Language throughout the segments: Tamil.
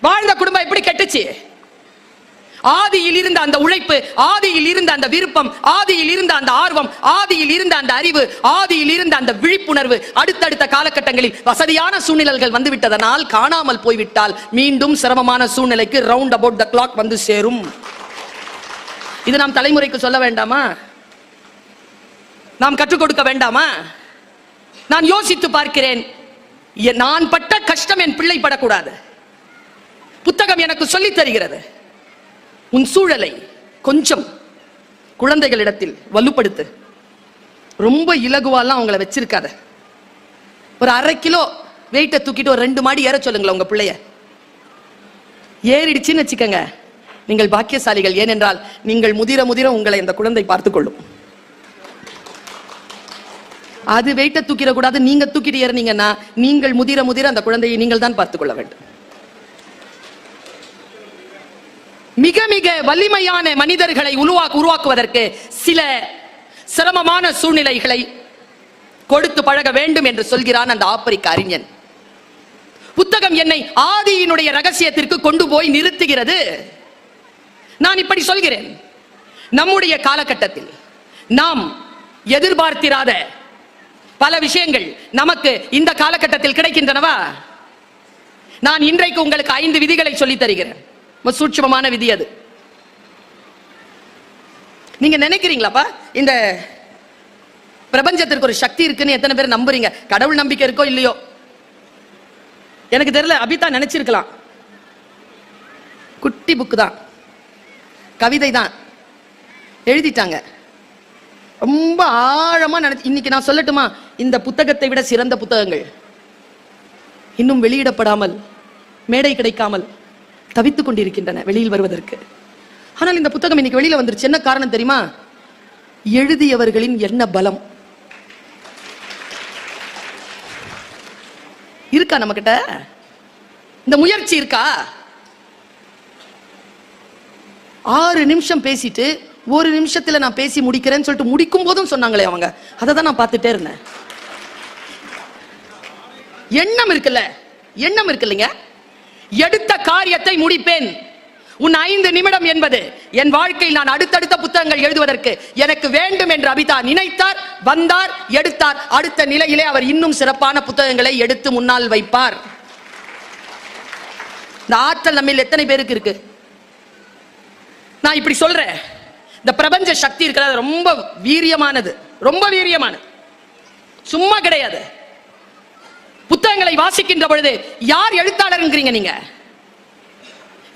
வாழ்ந்த குடும்பம் எப்படி கெட்டுச்சு? ஆதியில் இருந்த அந்த உழைப்பு, ஆதியில் இருந்த அந்த விருப்பம், ஆதியில் இருந்த அந்த ஆர்வம், ஆதியில் இருந்த அந்த அறிவு, ஆதியில் இருந்த அந்த விழிப்புணர்வு அடுத்தடுத்த காலகட்டங்களில் வசதியான சூழ்நிலைகள் வந்துவிட்டதனால் காணாமல் போய்விட்டால் மீண்டும் சிரமமான சூழ்நிலைக்கு ரவுண்ட் அபவுட் த கிளாக் வந்து சேரும். இது நாம் தலைமுறைக்கு சொல்ல வேண்டாமா? நாம் கற்றுக் கொடுக்க வேண்டாமா? நான் யோசித்து பார்க்கிறேன், நான் பட்ட கஷ்டம் என் பிள்ளை படக்கூடாது. புத்தகம் எனக்கு சொல்லித் தருகிறது, உன் சூழலை கொஞ்சம் குழந்தைகளிடத்தில் வலுப்படுத்து. ரொம்ப இலகுவாலாம் அவங்கள வச்சிருக்காத. ஒரு 1/2 கிலோ வெயிட்டை தூக்கிட்டு ஒரு 2 மாடி ஏற சொல்லுங்களேன் உங்க பிள்ளைய. ஏறிடுச்சுன்னு வச்சுக்கங்க, நீங்கள் பாக்கியசாலிகள். ஏனென்றால் நீங்கள் முதிர முதிர உங்களை அந்த குழந்தை பார்த்துக் கொள்ளும். அது வெயிட்டை தூக்கிட கூடாது, நீங்க தூக்கிட்டு ஏறினீங்கன்னா நீங்கள் முதிர முதிர அந்த குழந்தையை நீங்கள் தான் பார்த்துக் கொள்ள வேண்டும். மிக மிக வலிமையான மனிதர்களை உருவாக்குவதற்கு சில சிரமமான சூழ்நிலைகளை கொடுத்து பழக வேண்டும் என்று சொல்கிறான் அந்த ஆப்பிரிக்க அறிஞன். புத்தகம் என்னை ஆதியினுடைய ரகசியத்திற்கு கொண்டு போய் நிறுத்துகிறது. நான் இப்படி சொல்கிறேன், நம்முடைய காலகட்டத்தில் நாம் எதிர்பார்த்திராத பல விஷயங்கள் நமக்கு இந்த காலகட்டத்தில் கிடைக்கின்றனவா? நான் இன்றைக்கு உங்களுக்கு 5 விதிகளை சொல்லித் தருகிறேன். சூட்சமமான விதி அது. நீங்க நினைக்கிறீங்களாப்பா இந்த பிரபஞ்சத்திற்கு ஒரு சக்தி இருக்குன்னு எத்தனை பேர் நம்புறீங்க? கடவுள் நம்பிக்கை இருக்கோ இல்லையோ எனக்கு தெரியல. அபிதா நினைச்சிருக்கலாம். குட்டி புக்கு தான், கவிதை தான், எழுதிட்டாங்க. ரொம்ப ஆழமா நினைச்சு. இன்னைக்கு நான் சொல்லட்டுமா, இந்த புத்தகத்தை விட சிறந்த புத்தகங்கள் இன்னும் வெளியிடப்படாமல், மேடை கிடைக்காமல் தவித்துக் கொண்டிருக்கின்றன வெளியில் வருவதற்கு. ஆனால் இந்த புத்தகம் இன்னைக்கு வெளியில வந்துருச்சு. என்ன காரணம் தெரியுமா? எழுதியவர்களின் என்ன பலம் இருக்கா நம்ம கிட்ட? இந்த முயற்சி இருக்கா? 6 நிமிஷம் பேசிட்டு 1 நிமிஷத்துல நான் பேசி முடிக்கிறேன்னு சொல்லிட்டு முடிக்கும் போதும் சொன்னாங்களே அவங்க. அதை தான் நான் பார்த்துட்டே இருந்தேன். எண்ணம் இருக்குல்ல, எண்ணம் இருக்குல்லைங்க. எடுத்த காரியத்தை முடிப்பேன். உன் 5 நிமிடம் என்பது என் வாழ்க்கையில் நான் அடுத்தடுத்த புத்தகங்கள் எழுதுவதற்கு எனக்கு வேண்டும் என்று அபிதா நினைத்தார், வந்தார், எடுத்தார். அடுத்த நிலையிலே அவர் இன்னும் சிறப்பான புத்தகங்களை எடுத்து முன்னால் வைப்பார். இந்த ஆற்றல் நம்மில் எத்தனை பேருக்கு இருக்கு? நான் இப்படி சொல்றேன், இந்த பிரபஞ்ச சக்தி இருக்கிறது ரொம்ப வீரியமானது, ரொம்ப வீரியமானது, சும்மா கிடையாது. புத்தகங்களை வாசிக்கின்ற பொழுது யார் எழுத்தாளர்ங்கிறீங்க நீங்க?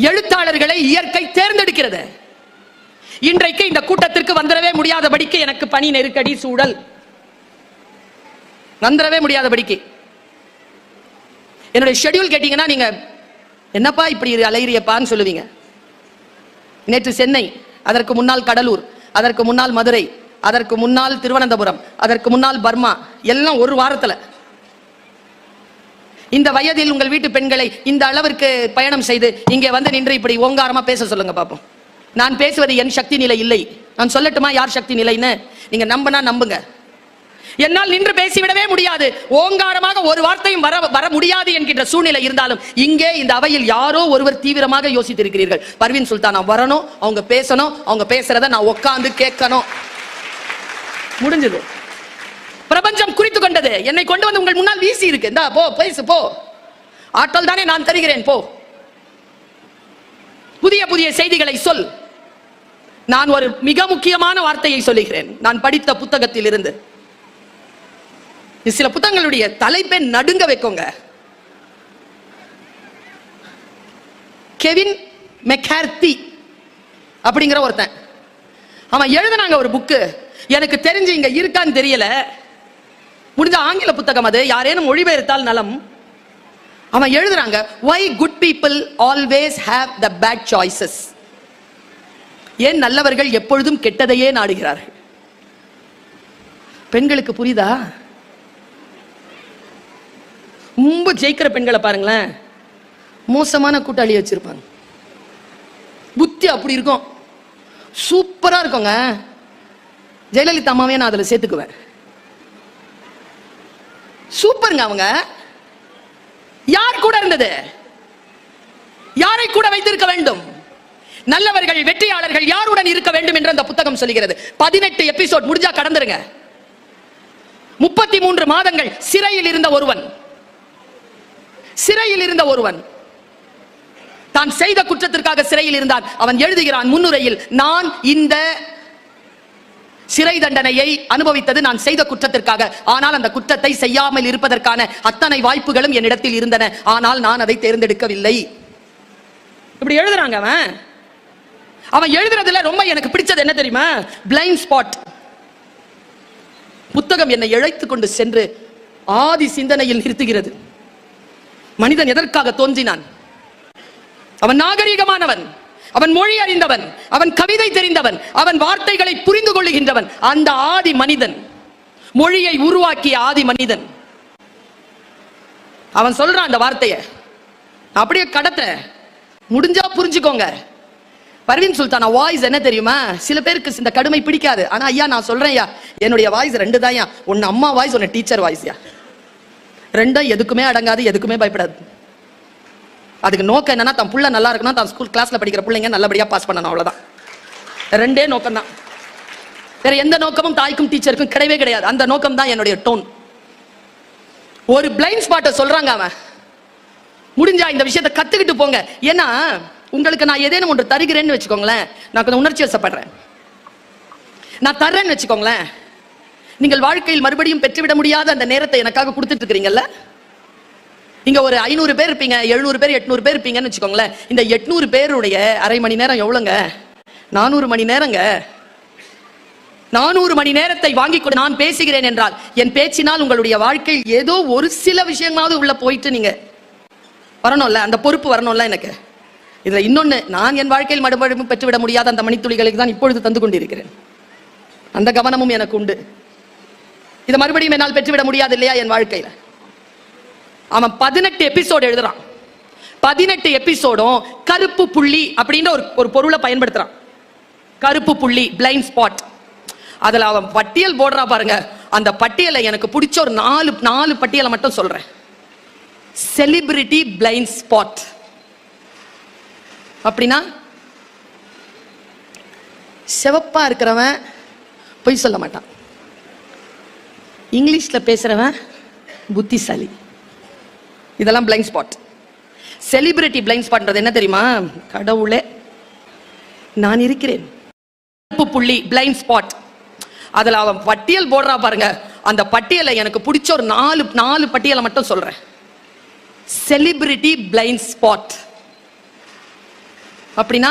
எழுத்தாளர்களை இயற்கை தேர்ந்தெடுக்கிறது. இன்றைக்கு இந்த கூட்டத்திற்கு வந்துடவே முடியாதபடிக்கு எனக்கு பணி நெருக்கடி சூழல், வந்துடவே முடியாதபடிக்கு என்னுடைய ஷெட்யூல் கேட்டீங்கன்னா நீங்க என்னப்பா இப்படி அலையிறியப்பான்னு சொல்லுவீங்க. நேற்று சென்னை, அதற்கு முன்னால் கடலூர், அதற்கு முன்னால் மதுரை, அதற்கு முன்னால் திருவனந்தபுரம், அதற்கு முன்னால் பர்மா, எல்லாம் ஒரு வாரத்தில். இந்த வயதில் உங்கள் வீட்டு பெண்களை இந்த அளவிற்கு பயணம் செய்து இங்கே வந்து நின்று இப்படி ஓங்காரமா பேச சொல்லுங்க பாப்போம். நான் பேசுவது என் சக்தி நிலை இல்லை. நான் சொல்லட்டுமா யார் சக்தி நிலைன்னு? நீங்க நம்பினா நம்புங்க. என்னால் நின்று பேசிவிடவே முடியாது, ஓங்காரமாக ஒரு வார்த்தையும் வர முடியாது என்கின்ற சூழ்நிலை இருந்தாலும் இங்கே இந்த அவையில் யாரோ ஒருவர் தீவிரமாக யோசித்திருக்கிறீர்கள். பர்வீன் சுல்தானா வரணும், அவங்க பேசணும், அவங்க பேசுறத நான் உட்கார்ந்து கேட்கணும். முடிஞ்சது. பிரபஞ்சம் குறித்து கொண்டது. என்னை கொண்டு வந்து உங்கள் முன்னால் வீசி இருக்கு. இந்தா போ, பேசு போ. ஆற்றல் தானே நான் தருகிறேன், போ. புதிய புதிய செய்திகளை சொல். நான் ஒரு மிக முக்கியமான வார்த்தையை சொல்லுகிறேன், நான் படித்த புத்தகத்தில் இருந்து. சில புத்தகங்களுடைய தலைப்பை நடுங்க வைக்கோங்க. கெவின் மெக்கார்த்தி அப்படிங்கிற ஒருத்தன், அவன் எழுதினாங்க ஒரு புக்கு. எனக்கு தெரிஞ்சு இங்க இருக்கான்னு தெரியல, முடிஞ்ச ஆங்கில புத்தகம் அது, யாரேனும் மொழிபெயர்த்தால் நலம். அவன் எழுதுறாங்க, why good people always have the bad choices. ஏன் நல்லவர்கள் எப்பொழுதும் கெட்டதையே நாடுகிறார்கள். பெண்களுக்கு புரியுதா? ரொம்ப ஜெயிக்கிற பெண்களை பாருங்களேன், மோசமான கூட்டாளி வச்சிருப்பாங்க. புத்தி அப்படி இருக்கும், சூப்பரா இருக்குங்க. ஜெயலலிதா அம்மாவே நான் அதுல சேர்த்துக்குவேன். சூப்பருங்க. அவங்க யார் கூட இருந்தது? யாரை கூட வைத்திருக்க வேண்டும்? நல்லவர்கள், வெற்றியாளர்கள் யாருடன் இருக்க வேண்டும் என்று அந்த புத்தகம் சொல்கிறது. 18 எபிசோட் முடிஞ்சா கடந்துருங்க. 33 மாதங்கள் சிறையில் இருந்த ஒருவன் தான் செய்த குற்றத்திற்காக சிறையில் இருந்தான். அவன் எழுதுகிறான் முன்னுரையில், நான் இந்த சிறை தண்டனையை அனுபவித்தது நான் செய்த குற்றத்திற்காக. ஆனால் அந்த குற்றத்தை செய்யாமல் இருப்பதற்கான அத்தனை வாய்ப்புகளும் என்னிடத்தில் இருந்தன. ஆனால் நான் அதை தேர்ந்தெடுக்கவில்லை. இப்படி எழுதுறாங்க. அவன் எழுதுறதுல ரொம்ப எனக்கு பிடிச்சது என்ன தெரியுமா? Blind spot. புத்தகம் என்னை இழைத்துக் கொண்டு சென்று ஆதி சிந்தனையில் நிறுத்துகிறது. மனிதன் எதற்காக தோன்றினான்? அவன் நாகரீகமானவன், அவன் மொழி அறிந்தவன், அவன் கவிதை தெரிந்தவன், அவன் வார்த்தைகளை புரிந்து கொள்ளுகின்றவன். அந்த ஆதி மனிதன், மொழியை உருவாக்கிய ஆதி மனிதன், அவன் சொல்றான் அந்த வார்த்தையை. அப்படியே கடத்த முடிஞ்சா புரிஞ்சுக்கோங்க. பர்வீன் சுல்தானா வாய்ஸ் என்ன தெரியுமா? சில பேருக்கு இந்த கடுமை பிடிக்காது. ஆனா ஐயா நான் சொல்றேன், என்னுடைய வாய்ஸ் 2 தான். ஒன்னு அம்மா வாய்ஸ், ஒன்னு டீச்சர் வாய்ஸ். ரெண்டும் எதுக்குமே அடங்காது, எதுக்குமே பயப்படாது. அதுக்கு நோக்கம் என்னன்னா, தன் புள்ள நல்லா இருக்கணும், தான் ஸ்கூல் கிளாஸ்ல படிக்கிற பிள்ளைங்க நல்லபடியா பாஸ் பண்ணணும், அவ்வளவுதான். 2 நோக்கம் தான். வேற எந்த நோக்கமும் தாய்க்கும் டீச்சருக்கும் கிடையவே கிடையாது. அந்த நோக்கம் தான் என்னுடைய டோன். ஒரு பிளைண்ட் ஸ்பாட்டை சொல்றாங்க அவன். முடிஞ்சா இந்த விஷயத்தை கத்துக்கிட்டு போங்க. ஏன்னா உங்களுக்கு நான் ஏதேனும் ஒன்று தருகிறேன்னு வச்சுக்கோங்களேன், நான் கொஞ்சம் உணர்ச்சி வசப்படுறேன், நான் தர்றேன்னு வச்சுக்கோங்களேன், நீங்கள் வாழ்க்கையில் மறுபடியும் பெற்றுவிட முடியாத அந்த நேரத்தை எனக்காக கொடுத்துட்டு இருக்கிறீங்கல்ல. இங்க ஒரு 500 பேர் இருப்பீங்க, 700 பேர், 800 பேர் இருப்பீங்கன்னு வச்சுக்கோங்களேன். இந்த 800 பேருடைய அரை மணி நேரம் எவ்வளவுங்க? 400 மணி நேரங்க. 400 மணி நேரத்தை வாங்கி கொண்டு நான் பேசுகிறேன் என்றால், என் பேச்சினால் உங்களுடைய வாழ்க்கையில் ஏதோ ஒரு சில விஷயமாவது உள்ள போயிட்டு நீங்க வரணும்ல, அந்த பொறுப்பு வரணும்ல எனக்கு. இதுல இன்னொன்னு, நான் என் வாழ்க்கையில் மறுபடியும் பெற்றுவிட முடியாத அந்த மணித்துளிகளுக்கு தான் இப்பொழுது தந்து கொண்டிருக்கிறேன். அந்த கவனமும் எனக்கு உண்டு. இதை மறுபடியும் என்னால் பெற்றுவிட முடியாது இல்லையா என் வாழ்க்கையில. அவன் 18 எபிசோடு எழுதுறான். 18 எபிசோடும் கருப்பு புள்ளி அப்படின்ற ஒரு பொருளை பயன்படுத்துறான். கருப்பு புள்ளி, பிளைண்ட் ஸ்பாட். அதுல அவன் பட்டியல் போடுறா பாருங்க. அந்த பட்டியலை எனக்கு பிடிச்ச ஒரு 4 பட்டியலை மட்டும் சொல்றேன். செலிபிரிட்டி பிளைண்ட் ஸ்பாட் அப்படின்னா, சிவப்பா இருக்கிறவன் பொய் சொல்ல மாட்டான், இங்கிலீஷ்ல பேசுறவன் புத்திசாலி. இதெல்லாம் பிளைண்ட் ஸ்பாட். செலிபிரிட்டி பிளைண்ட் ஸ்பாட்ன்றது என்ன தெரியுமா? கடவுளே நான் இருக்கிறேன். புள்ளி பிளைண்ட் ஸ்பாட். அதுல அவன் பட்டியல் போடுறா பாருங்க. அந்த பட்டியலை எனக்கு பிடிச்ச ஒரு 4 பட்டியலை மட்டும் சொல்றேன். செலிபிரிட்டி பிளைண்ட் ஸ்பாட் அப்படின்னா,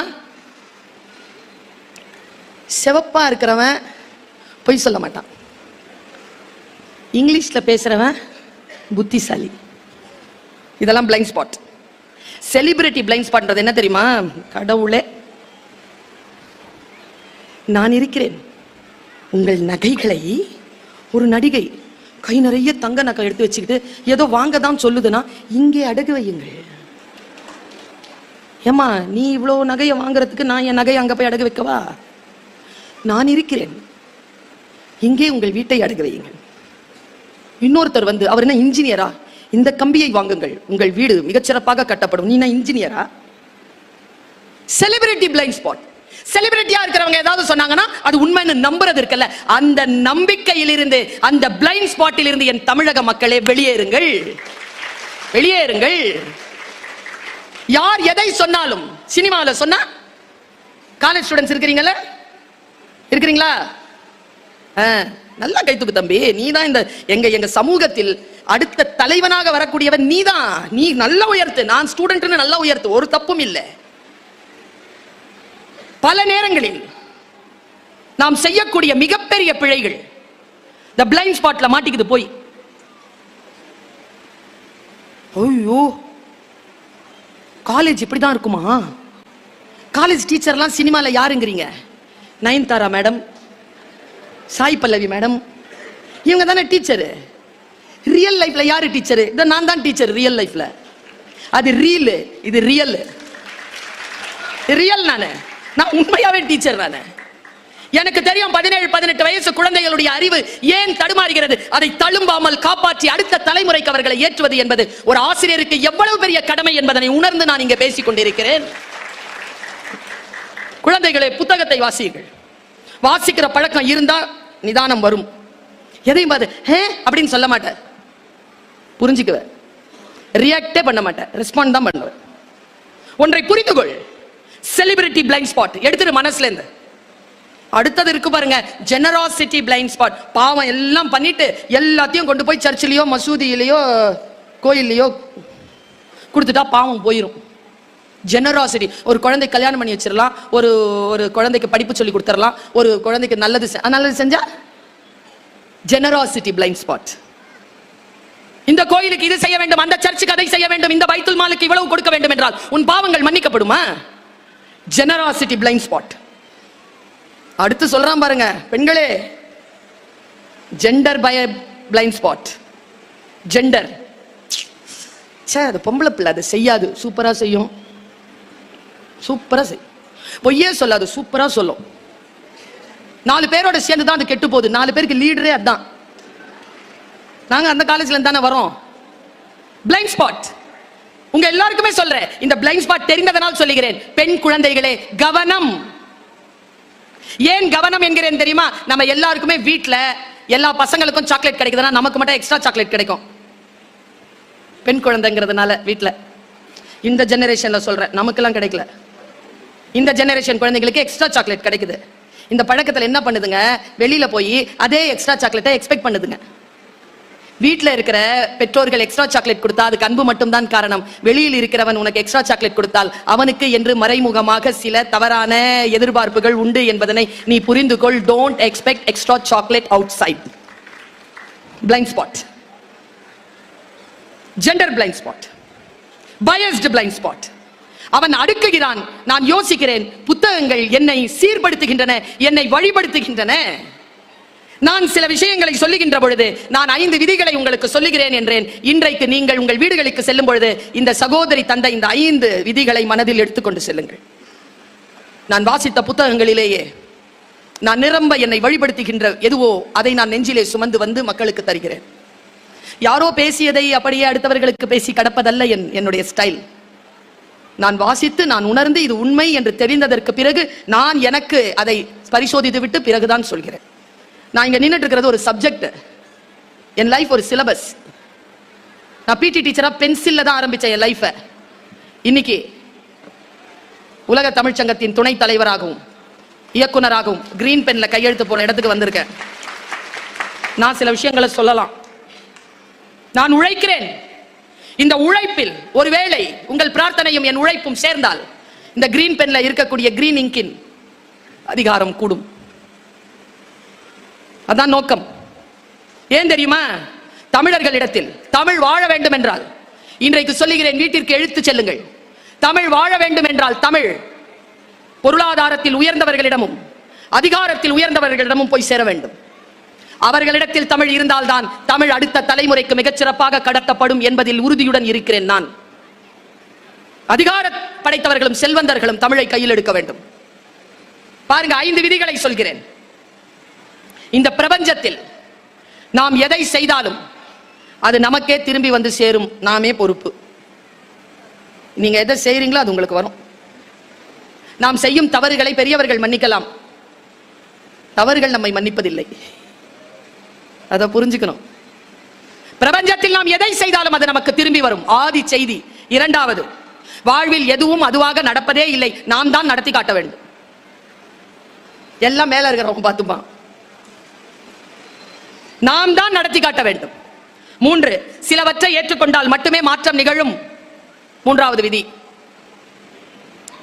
சிவப்பா இருக்கிறவன் பொய் சொல்ல மாட்டான், இங்கிலீஷ்ல பேசுறவன் புத்திசாலி. இதெல்லாம் பிளைண்ட் ஸ்பாட். செலிபிரிட்டி பிளைண்ட் ஸ்பாட்ன்றது என்ன தெரியுமா? கடவுளே நான் இருக்கிறேன். உங்கள் நகைகளை ஒரு நடிகை கை நிறைய தங்க நகை எடுத்து வச்சுக்கிட்டு ஏதோ வாங்க தான் சொல்லுதுன்னா, இங்கே அடகு வையுங்கள். ஏமா நீ இவ்வளோ நகையை வாங்குறதுக்கு நான் என் நகையை அங்க போய் அடகு வைக்கவா? நான் இருக்கிறேன், இங்கே உங்கள் வீட்டை அடகு வையுங்கள். இன்னொருத்தர் வந்து, அவர் என்ன இன்ஜினியரா? இந்த கம்பியை வாங்குங்கள், உங்கள் வீடு மிகச்சிறப்பாக கட்டப்படும். நீ என்ன இன்ஜினியரா? Celebrity blind spot. செலிபிரிட்டியா இருக்கிறவங்க ஏதாவது சொன்னாங்கன்னா அது உண்மைன்னு நம்புறது இருக்குல்ல, அந்த நம்பிக்கையிலிருந்து, அந்த பிளைண்ட் ஸ்பாட்டில் இருந்து என் தமிழக மக்களே வெளியேறுங்கள், வெளியேறுங்கள். யார் எதை சொன்னாலும், சினிமாவில் சொன்னா, காலேஜ் ஸ்டூடெண்ட்ஸ் இருக்கிறீங்களா? நல்லா கைத்துக்கு தம்பி, நீதான் இந்த எங்க சமூகத்தில் அடுத்த தலைவனாக வரக்கூடியவன் நீதான். நீ நல்ல உயர்த்து, நான் ஸ்டூடெண்ட்னு நல்லா உயர்த்து, ஒரு தப்பும் இல்லை. பல நேரங்களில் நாம் செய்யக்கூடிய மிகப்பெரிய பிழைகள் இந்த பிளைண்ட் ஸ்பாட்ல மாட்டிக்குது போய். ஐயோ காலேஜ் இப்படிதான் இருக்குமா? காலேஜ் டீச்சர்லாம் சினிமால யாருங்கிறீங்க? நயன்தாரா மேடம், சாய் பல்லவி மேடம், இவங்க தானே டீச்சரு. ரியல் லைஃப்ல யாரு டீச்சரு? இத நான் தான் டீச்சர் ரியல் லைஃப்ல. அது ரீல், இது ரியல். ரியல் நான் உண்மையாவே டீச்சர். எனக்கு தெரியும் 17-18 வயசு குழந்தைகளுடைய அறிவு ஏன் தடுமாறுகிறது. அதை தழும்பாமல் காப்பாற்றி அடுத்த தலைமுறைக்கு அவர்களை ஏற்றுவது என்பது ஒரு ஆசிரியருக்கு எவ்வளவு பெரிய கடமை என்பதனை உணர்ந்து நான் இங்கே பேசிக் கொண்டிருக்கிறேன். குழந்தைகளே, புத்தகத்தை வாசியுங்கள். வாசிக்கிற பழக்கம் இருந்தா நிதானம் வரும். எதையும் பார்த்து அப்படின்னு சொல்ல மாட்டார், புரிஞ்சுக்குவேன். ரியாக்டே பண்ண மாட்டேன், ரெஸ்பாண்ட் தான் பண்ணுவேன். ஒன்றை புரிந்து கொள். செலிபிரிட்டி பிளைண்ட் ஸ்பாட் எடுத்துட்டு மனசுல இருந்து. அடுத்தது இருக்கு பாருங்க, ஜெனராசிட்டி பிளைண்ட் ஸ்பாட். பாவம் எல்லாம் பண்ணிட்டு எல்லாத்தையும் கொண்டு போய் சர்ச்சிலேயோ மசூதியிலேயோ கோயிலையோ கொடுத்துட்டா பாவம் போயிடும். ஜெனராசிட்டி. ஒரு குழந்தை கல்யாணம் பண்ணி வச்சிடலாம், ஒரு குழந்தைக்கு படிப்பு சொல்லி கொடுத்துடலாம், ஒரு குழந்தைக்கு நல்லது செஞ்சா ஜெனராசிட்டி பிளைண்ட் ஸ்பாட். இந்த கோயிலுக்கு இது செய்ய வேண்டும், அந்த சர்ச்சுக்கு அதை செய்ய வேண்டும், இந்த பைத்துல் மாலுக்கு இவ்வளவு கொடுக்க வேண்டும் என்றால் உன் பாவங்கள் மன்னிக்கப்படுமா? Generosity blind spot. அடுத்து சொல்றான் பாருங்க, பெண்களே, ஜெண்டர் பய பிளைண்ட் ஸ்பாட். ஜெண்டர், அது பொம்பளை பிள்ளை, அது செய்யாது, சூப்பரா செய்யும், சூப்பரா செய்யும், பொய்யே சொல்லாது, சூப்பரா சொல்லும். 4 பேரோட சேர்ந்து தான் அது கெட்டு போகுது. 4 பேருக்கு லீடரே அதான். நாங்க அந்த காலேஜ்ல இருந்து தானே வரோம். Blind spot. உங்க எல்லாருக்குமே சொல்றேன், இந்த பிளைண்ட் ஸ்பாட் தெரிந்ததனால் சொல்லுகிறேன். பெண் குழந்தைகளே, கவனம். ஏன் கவனம் என்கிறேன் தெரியுமா? நம்ம எல்லாருக்குமே வீட்ல எல்லா பசங்களுக்கும் சாக்லேட் கிடைக்குதுன்னா நமக்கு மட்டும் எக்ஸ்ட்ரா சாக்லேட் கிடைக்கும். பெண் குழந்தைங்கிறதுனால வீட்ல. இந்த ஜெனரேஷன்ல சொல்றேன், நமக்கெல்லாம் கிடைக்கல. இந்த ஜெனரேஷன் குழந்தைகளுக்கு எக்ஸ்ட்ரா சாக்லேட் கிடைக்குது. இந்த பழக்கத்துல என்ன பண்ணுதுங்க, வெளியில போய் அதே எக்ஸ்ட்ரா சாக்லேட்டை எக்ஸ்பெக்ட் பண்ணுதுங்க. வீட்ல இருக்கிற பெற்றோர்கள் எக்ஸ்ட்ரா சாக்லேட் கொடுத்தா அதுக்கு அன்பு மட்டும் தான் காரணம். வெளியில் இருக்கிறவன் உனக்கு எக்ஸ்ட்ரா சாக்லேட் கொடுத்தால் அவனுக்கு என்று மறைமுகமாக சில தவறான எதிர்பார்ப்புகள் உண்டு என்பதனை நீ புரிந்து கொள். Don't expect extra chocolate outside. Blind spot. Gender blind spot. Biased blind spot. அவன் அடுக்குகிறான். நான் யோசிக்கிறேன், புத்தகங்கள் என்னை சீர்படுத்துகின்றன, என்னை வழிபடுத்துகின்றன. நான் சில விஷயங்களை சொல்லுகின்ற பொழுது நான் 5 விதிகளை உங்களுக்கு சொல்லுகிறேன் என்றேன். இன்றைக்கு நீங்கள் உங்கள் வீடுகளுக்கு செல்லும் பொழுது இந்த சகோதரி தந்த இந்த 5 விதிகளை மனதில் எடுத்துக்கொண்டு செல்லுங்கள். நான் வாசித்த புத்தகங்களிலேயே நான் நிரம்ப என்னை வழிபடுத்துகின்ற எதுவோ அதை நான் நெஞ்சிலே சுமந்து வந்து மக்களுக்கு தருகிறேன். யாரோ பேசியதை அப்படியே அடுத்தவர்களுக்கு பேசி கடப்பதல்ல என்னுடைய ஸ்டைல். நான் வாசித்து நான் உணர்ந்து இது உண்மை என்று தெரிந்ததற்கு பிறகு நான் எனக்கு அதை பரிசோதித்து விட்டு பிறகுதான் சொல்கிறேன். நான் இங்க நின்றுட்டு இருக்கிறது ஒரு சப்ஜெக்ட், என் லைஃப் ஒரு சிலபஸ். நான் பிடி டீச்சரா பென்சில்ல தான் ஆரம்பிச்சேன் என் லைஃபை. இன்னைக்கு உலக தமிழ்ச்சங்கத்தின் துணைத் தலைவராகவும் இயக்குனராகவும் கிரீன் பென்ல கையெழுத்து போன இடத்துக்கு வந்திருக்கேன். நான் சில விஷயங்களை சொல்லலாம். நான் உழைக்கிறேன். இந்த உழைப்பில் ஒருவேளை உங்கள் பிரார்த்தனையும் என் உழைப்பும் சேர்ந்தால் இந்த கிரீன் பென்ல இருக்கக்கூடிய கிரீன் இங்கின் அதிகாரம் கூடும். அதான் நோக்கம். ஏன் தெரியுமா? தமிழர்களிடத்தில் தமிழ் வாழ வேண்டும் என்றால், இன்றைக்கு சொல்லுகிறேன், வீட்டிற்கு எழுத்து செல்லுங்கள். தமிழ் வாழ வேண்டும் என்றால் தமிழ் பொருளாதாரத்தில் உயர்ந்தவர்களிடமும் அதிகாரத்தில் உயர்ந்தவர்களிடமும் போய் சேர வேண்டும். அவர்களிடத்தில் தமிழ் இருந்தால்தான் தமிழ் அடுத்த தலைமுறைக்கு மிகச்சிறப்பாக கடத்தப்படும் என்பதில் உறுதியுடன் இருக்கிறேன். நான் அதிகார படைத்தவர்களும் செல்வந்தர்களும் தமிழை கையில் எடுக்க வேண்டும். பாருங்க, 5 விதிகளை சொல்கிறேன். இந்த பிரபஞ்சத்தில் நாம் எதை செய்தாலும் அது நமக்கே திரும்பி வந்து சேரும். நாமே பொறுப்பு. நீங்க எதை செய்றீங்களோ அது உங்களுக்கு வரும். நாம் செய்யும் தவறுகளை பெரியவர்கள் மன்னிக்கலாம், தவறுகள் நம்மை மன்னிப்பதில்லை. அதை புரிஞ்சுக்கணும். பிரபஞ்சத்தில் நாம் எதை செய்தாலும் அது நமக்கு திரும்பி வரும். ஆதி செய்தி. 2வது, வாழ்வில் எதுவும் அதுவாக நடப்பதே இல்லை, நாம் தான் நடத்தி காட்ட வேண்டும். எல்லாம் மேல இருக்கிறவங்க பார்த்துப்பான், நாம் தான் நடத்தி காட்ட வேண்டும். 3, சிலவற்றை ஏற்றுக்கொண்டால் மட்டுமே மாற்றம் நிகழும். 3வது விதி.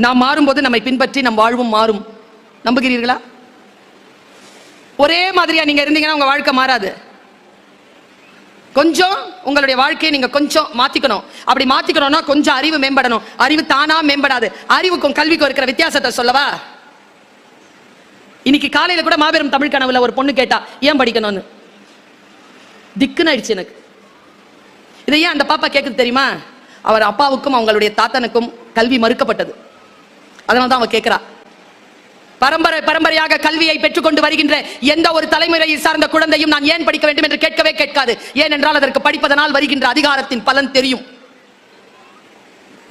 நாம் மாறும்போது நம்மை பின்பற்றி நம் வாழ்வும் மாறும். நம்புகிறீர்களா? ஒரே மாதிரியா நீங்க இருந்தீங்கன்னா உங்க வாழ்க்கை மாறாது. கொஞ்சம் உங்களுடைய வாழ்க்கையை நீங்க கொஞ்சம் மாத்திக்கணும். அப்படி மாத்திக்கணும்னா கொஞ்சம் அறிவு மேம்படணும். அறிவு தானா மேம்படாது. அறிவுக்கும் கல்விக்கும் இருக்கிற வித்தியாசத்தை சொல்லவா? இன்னைக்கு காலையில கூட மாபெரும் தமிழ் கனவுல ஒரு பொண்ணு கேட்டா, ஏன் படிக்கணும்னு. திக்குன்னு ஆயிடுச்சு எனக்கு. இதை ஏன் அந்த பாப்பா கேட்குது தெரியுமா? அவர் அப்பாவுக்கும் அவங்களுடைய தாத்தனுக்கும் கல்வி மறுக்கப்பட்டது. அதனால தான் அவ கேட்கிறா. பரம்பரையாக கல்வியை பெற்றுக்கொண்டு வருகின்ற எந்த ஒரு தலைமுறையை சார்ந்த குழந்தையும் நான் ஏன் படிக்க வேண்டும் என்று கேட்கவே கேட்காது. ஏனென்றால் அதற்கு படிப்பதனால் வருகின்ற அதிகாரத்தின் பலன் தெரியும்.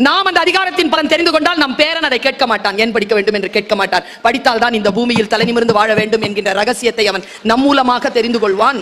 நாம் அந்த அதிகாரத்தின் பலன் தெரிந்து கொண்டால் நம் பேரன் அதை கேட்க மாட்டான், ஏன் படிக்க வேண்டும் என்று கேட்க மாட்டான். படித்தால் தான் இந்த பூமியில் தலை நிமிர்ந்து வாழ வேண்டும் என்கின்ற ரகசியத்தை அவன் நம் மூலமாக தெரிந்து கொள்வான்.